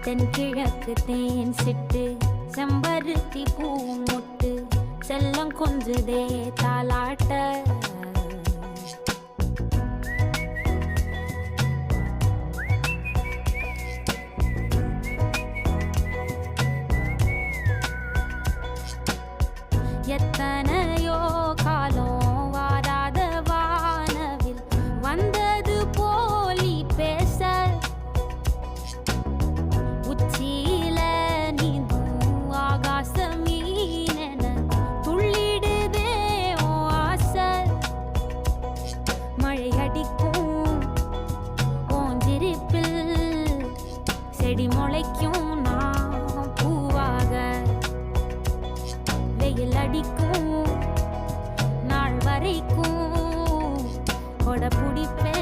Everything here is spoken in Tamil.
தென்கிழக்கு தேன் சிட்டு செம்பருத்தி பூ மொட்டு செல்லம் கொஞ்சுதே தாலாட்ட எத்தனையோ காலம் வாராத வானவில் வந்தது போலி பேச உச்சியில நீந்தும் ஆகாச மீனென துள்ளிடுதே ஓ ஆசை மழை அடிக்கும் ஓஞ்சிருப்பில் செடி முளைக்கும் நான் பூவாக வெயில் அடிக்கும் நாள் வரைக்கும் கொடை பிடிப்பே